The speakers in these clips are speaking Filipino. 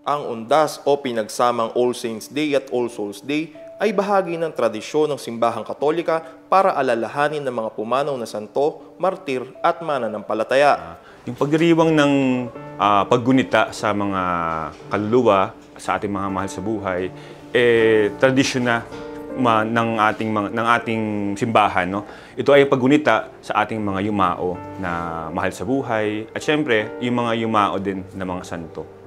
Ang undas o pinagsamang All Saints Day at All Souls Day ay bahagi ng tradisyon ng simbahang Katolika para alalahanin ng mga pumanaw na santo, martir at mananampalataya. Yung pagdiriwang ng paggunita sa mga kaluluwa sa ating mga mahal sa buhay, tradisyon na ng ating simbahan, no? Ito ay paggunita sa ating mga yumao na mahal sa buhay at syempre yung mga yumao din ng mga santo.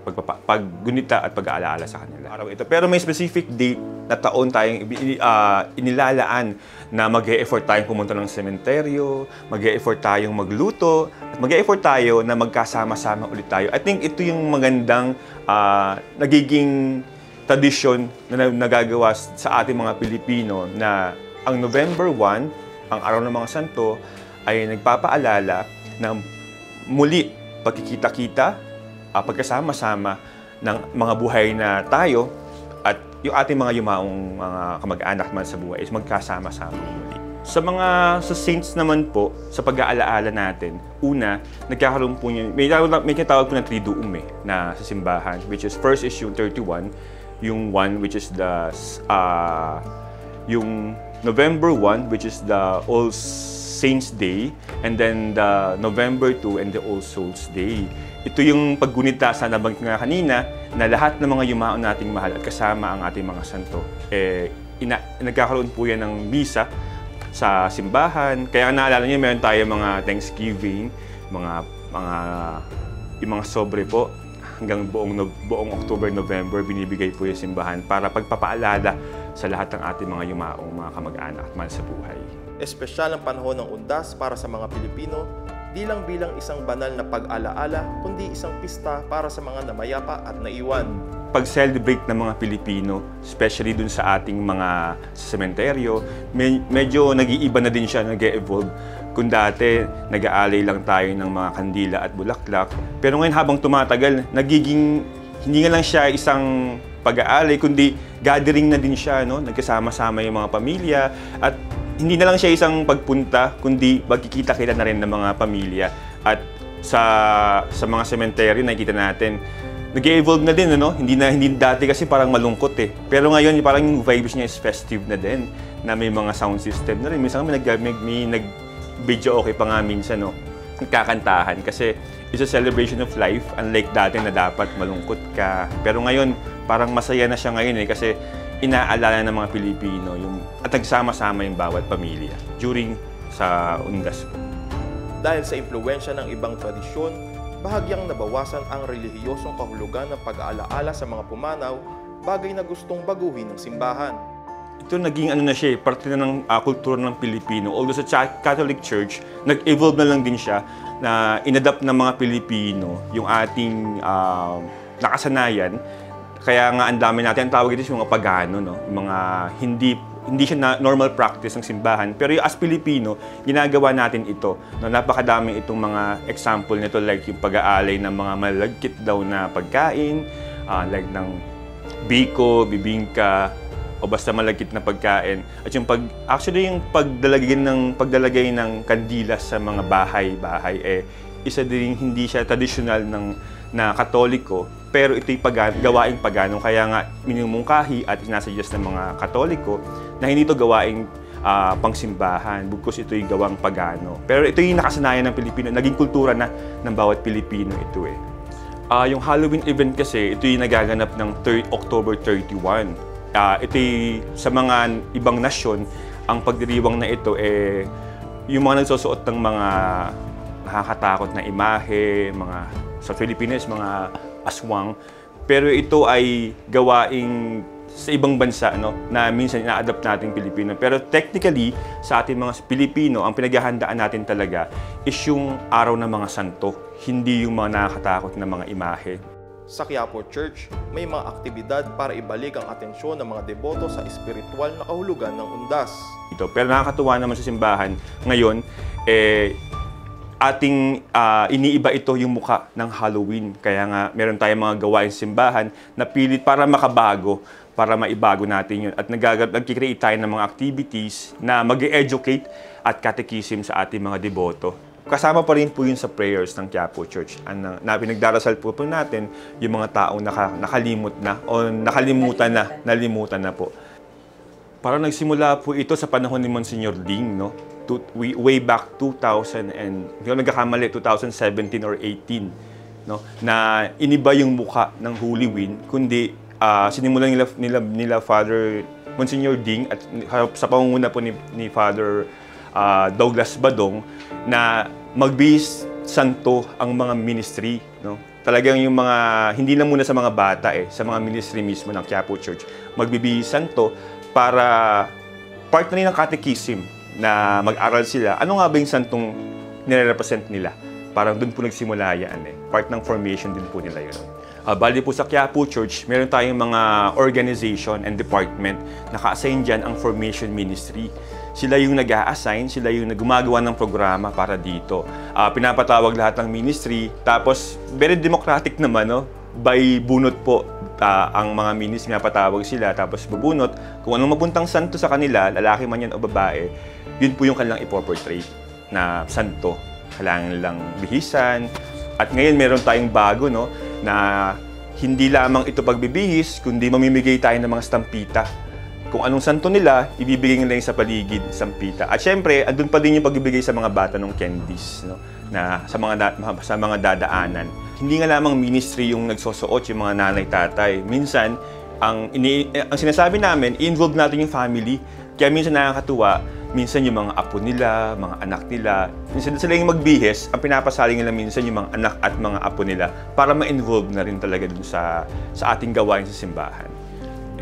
Paggunita at pag-aalaala sa kanila. Araw ito. Pero may specific date na taon tayong inilalaan na mag-e-effort tayong pumunta ng sementeryo, mag-e-effort tayong magluto, at mag-e-effort tayo na magkasama-sama ulit tayo. I think ito yung magandang nagiging tradisyon na nagagawa sa ating mga Pilipino na ang November 1, ang Araw ng Mga Santo, ay nagpapaalala na muli pagkikita-kita, pagkasama-sama ng mga buhay na tayo at yung ating mga yumaong mga kamag-anak man sa buhay is magkasama-sama muli. Sa saints naman po, sa pag-aalaala natin, una, nagkakaroon po yun, may kinatawag po na Triduum na sa simbahan, which is first is yung 31, yung 1 which is yung November 1 which is the All Saints Day, and then the November 2 and the All Souls Day. Ito yung paggunita sa nabanggit nga kanina na lahat ng mga yumao nating mahal at kasama ang ating mga santo. Nagkakaroon po yan ng misa sa simbahan. Kaya naalala niyo, meron tayo mga Thanksgiving, yung mga sobre po. Hanggang buong October, November, binibigay po yung simbahan para pagpapaalala sa lahat ng ating mga yumaong mga kamag-anak at mahal sa buhay. Espesyal ang panahon ng undas para sa mga Pilipino, di lang bilang isang banal na pag-alaala, kundi isang pista para sa mga namayapa at naiwan. Pag-celebrate ng mga Pilipino, especially dun sa ating mga sementeryo, medyo nag-iiba na din siya, nag-evolve. Kung dati, nag-aalay lang tayo ng mga kandila at bulaklak. Pero ngayon habang tumatagal, hindi nga lang siya isang pag-aalay, kundi gathering na din siya, no? Nagkasama-sama yung mga pamilya at hindi na lang siya isang pagpunta, kundi magkikita-kita na rin ng mga pamilya. At sa mga sementeryo, nakikita natin, nag-evolve na din, ano? Hindi dati kasi parang malungkot eh. Pero ngayon, parang yung vibes niya is festive na din, na may mga sound system na rin. Minsan may nag-video okay pa nga minsan, no? Nagkakantahan kasi it's a celebration of life, unlike dati na dapat malungkot ka. Pero ngayon, parang masaya na siya ngayon eh, kasi inaalala ng mga Pilipino at nagsama-sama yung bawat pamilya during sa undas po. Dahil sa impluwensya ng ibang tradisyon, bahagyang nabawasan ang relihiyosong kahulugan ng pag-aalaala sa mga pumanaw, bagay na gustong baguhin ng simbahan. Ito naging parte na ng kultura ng Pilipino. Although sa Catholic Church, nag-evolve na lang din siya na inadapt ng mga Pilipino yung ating nakasanayan. Kaya nga ang dami natin, ang tawag ito yung mga pagano, no? Yung mga hindi siya na normal practice ng simbahan. Pero as Pilipino, ginagawa natin ito. No, napakadami itong mga example nito, like yung pag-aalay ng mga malagkit daw na pagkain, like ng biko, bibingka, o basta malagkit na pagkain. At yung yung pagdalagay ng kandila sa mga bahay-bahay, isa din hindi siya traditional na Katoliko, pero ito'y gawaing pagano. Kaya nga minumungkahi at sinasuggest ng mga Katoliko na hindi ito gawaing pangsimbahan, because ito'y gawang pagano. Pero ito'y nakasanayan ng Pilipino, naging kultura na ng bawat Pilipino ito eh. Yung Halloween event kasi, ito'y nagaganap ng October 31. Ito'y sa mga ibang nasyon, ang pagdiriwang na ito yung mga nagsusuot ng mga nakakatakot na imahe, sa Pilipinas, mga aswang. Pero ito ay gawaing sa ibang bansa, no, na minsan ina-adapt natin Pilipino. Pero technically, sa ating mga Pilipino, ang pinaghahandaan natin talaga is yung araw ng mga santo, hindi yung mga nakakatakot na mga imahe. Sa Quiapo Church, may mga aktibidad para ibalik ang atensyon ng mga deboto sa espiritual na kahulugan ng undas. Pero nakakatuwa naman sa simbahan, ngayon, ating iniiba ito yung mukha ng Halloween. Kaya nga, meron tayong mga gawain sa simbahan na pilit para makabago, para maibago natin yun. At nagkikreate tayo ng mga activities na mag-educate at catechism sa ating mga deboto. kasama pa rin po yun sa prayers ng Quiapo Church. Na pinagdarasal po natin yung mga taong nakalimot na o nalimutan na po. Parang nagsimula po ito sa panahon ni Monsignor Ding, no? Way back 2000 and hindi ko nagkakamali, 2017 or 18, no? Na iniba yung mukha ng Holy Wind, kundi sinimulan nila Father Monsignor Ding at sa pangunguna po ni Father Douglas Badong na magbihis santo ang mga ministry, no? Talagang yung mga hindi na muna sa mga bata sa mga ministry mismo ng Quiapo Church magbibihis santo para part na rin ng catechism na mag-aral sila. Ano nga ba yung santong nire-represent nila? Parang doon po nagsimula yan Part ng formation din po nila yun. Bali po sa Quiapo Church, meron tayong mga organization and department na ka-assign dyan ang formation ministry. Sila yung nag-a-assign, sila yung gumagawa ng programa para dito. Pinapatawag lahat ng ministry, tapos very democratic naman, no? By bunot po ang mga ministry, pinapatawag sila, tapos bubunot. Kung anong mapuntang santo sa kanila, lalaki man yan o babae, yun po yung kanilang ipoportray na santo. Kailangan lang bihisan. At ngayon meron tayong bago, no? Na hindi lamang ito pagbibihis, kundi mamimigay tayo ng mga stampita. Kung anong santo nila, ibibigay nila yung sa paligid, stampita. At syempre, andun pa din yung pagbibigay sa mga bata ng candies, no? Na sa mga dadaanan. Hindi nga lamang ministry yung nagsusuot yung mga nanay-tatay. Minsan, ang sinasabi namin, i-involve natin yung family. Kaya minsan nakakatuwa, minsan yung mga apo nila, mga anak nila, minsan sila yung magbihis, ang pinapasaling nila minsan yung mga anak at mga apo nila para ma-involve na rin talaga dun sa ating gawain sa simbahan.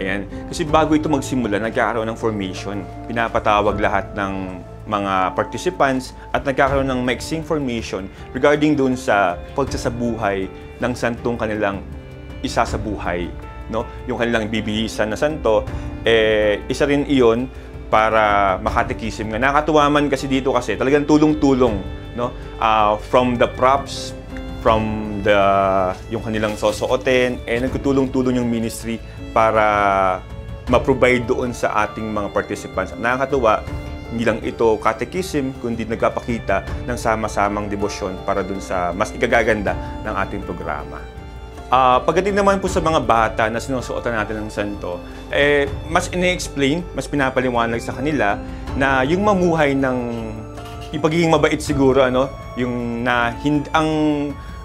Ayan. Kasi bago ito magsimula, nagkakaroon ng formation. Pinapatawag lahat ng mga participants at nagkakaroon ng mixing formation regarding dun sa pagsasabuhay ng santong kanilang isa sa buhay, no? Yung kanilang bibihisan na santo, isa rin iyon para makatikisim nga. Nakakatuwa man kasi dito kasi talagang tulong-tulong, no? From the props, from yung kanilang susuotin, nagtutulong-tulong yung ministry para ma-provide doon sa ating mga participants. Nakakatuwa, hindi lang ito catechism, kundi nagpapakita ng sama-samang debosyon para dun sa mas ikagaganda ng ating programa. Pagdating naman po sa mga bata na sinusuotan natin ng santo, mas ine-explain, mas pinapaliwanag sa kanila na yung mamuhay ng yung pagiging mabait siguro, ano, yung na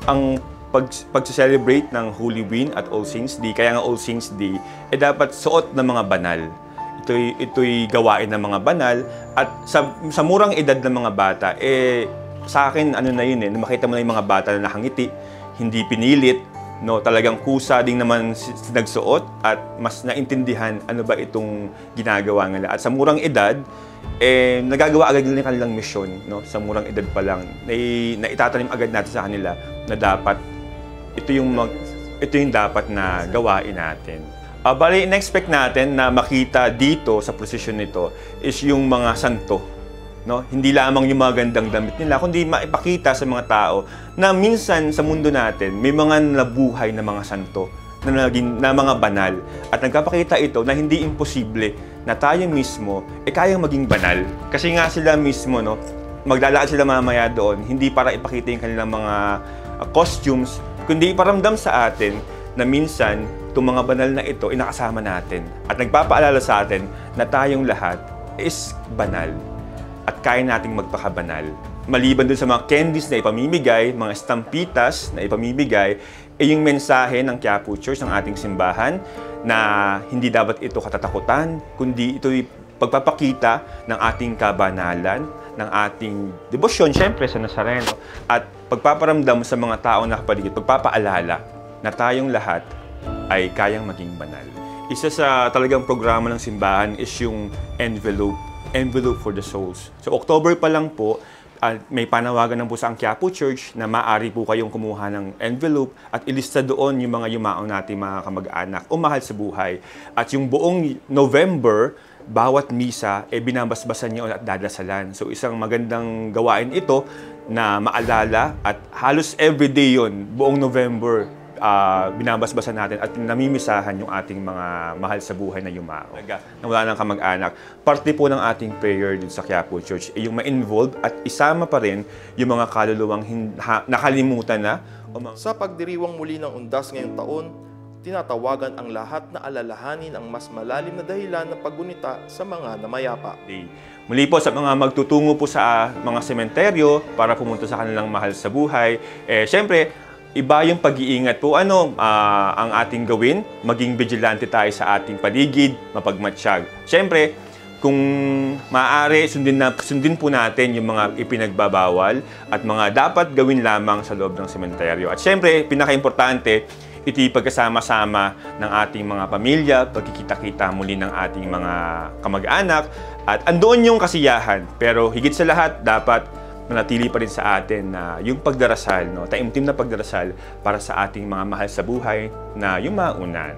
ang pag-celebrate ng Holy Wind at All Saints Day, kaya nga All Saints Day, dapat suot ng mga banal. Ito'y gawain ng mga banal at sa murang edad ng mga bata, sa akin, ano na yun makita mo na yung mga bata na nakangiti, hindi pinilit, no, talagang kusa din naman nagsuot at mas naintindihan ano ba itong ginagawa nila. At sa murang edad, nagagawa agad nila yung kanilang misyon, no? Sa murang edad pa lang, na itatanim agad natin sa kanila na dapat ito yung dapat na gawain natin. Bali, in-expect natin na makita dito sa prosesyon nito is yung mga santo, no? Hindi lamang yung mga gandang damit nila, kundi maipakita sa mga tao na minsan sa mundo natin may mga nabuhay na mga santo, na mga banal. At nagpapakita ito na hindi imposible na tayo mismo kayang maging banal. Kasi nga sila mismo, no, maglalaan sila mamaya doon, hindi para ipakita yung kanilang mga costumes, kundi iparamdam sa atin na minsan itong mga banal na ito inakasama natin. At nagpapaalala sa atin na tayong lahat is banal at kaya nating magpakabanal. Maliban dun sa mga candies na ipamimigay, mga stampitas na ipamimigay, yung mensahe ng Quiapo Church, ng ating simbahan, na hindi dapat ito katatakutan, kundi ito'y pagpapakita ng ating kabanalan, ng ating debosyon, syempre sa Nazareno, at pagpaparamdam sa mga tao na kapaligid, pagpapaalala na tayong lahat ay kayang maging banal. Isa sa talagang programa ng simbahan is yung envelope for the souls. So October pa lang po, may panawagan na po sa Quiapo Church na maaari po kayong kumuha ng envelope at ilista doon yung mga yumaong nating mga kamag-anak o mahal sa buhay. At yung buong November, bawat misa, binabasbasan niyo at dadasalan. So isang magandang gawain ito na maalala at halos everyday yon buong November. binabasbasan natin at namimisahan yung ating mga mahal sa buhay na yumao. Na wala ng kamag-anak. Parte po ng ating prayer din sa Quiapo Church ay yung ma-involve at isama pa rin yung mga kaluluwang nakalimutan na. Sa pagdiriwang muli ng undas ngayong taon, tinatawagan ang lahat na alalahanin ang mas malalim na dahilan ng paggunita sa mga namayapa. Muli po sa mga magtutungo po sa mga sementeryo para pumunta sa kanilang mahal sa buhay, syempre, iba yung pag-iingat po. Ang ating gawin? Maging vigilante tayo sa ating paligid, mapagmatsyag. Syempre, kung maaari, sundin po natin yung mga ipinagbabawal at mga dapat gawin lamang sa loob ng sementeryo. At syempre, pinaka-importante, ito yung pagkasama-sama ng ating mga pamilya, pagkikita-kita muli ng ating mga kamag-anak, at andoon yung kasiyahan. Pero higit sa lahat, dapat manatili pa rin sa atin na yung pagdarasal, taimtim na pagdarasal para sa ating mga mahal sa buhay na yung mauna.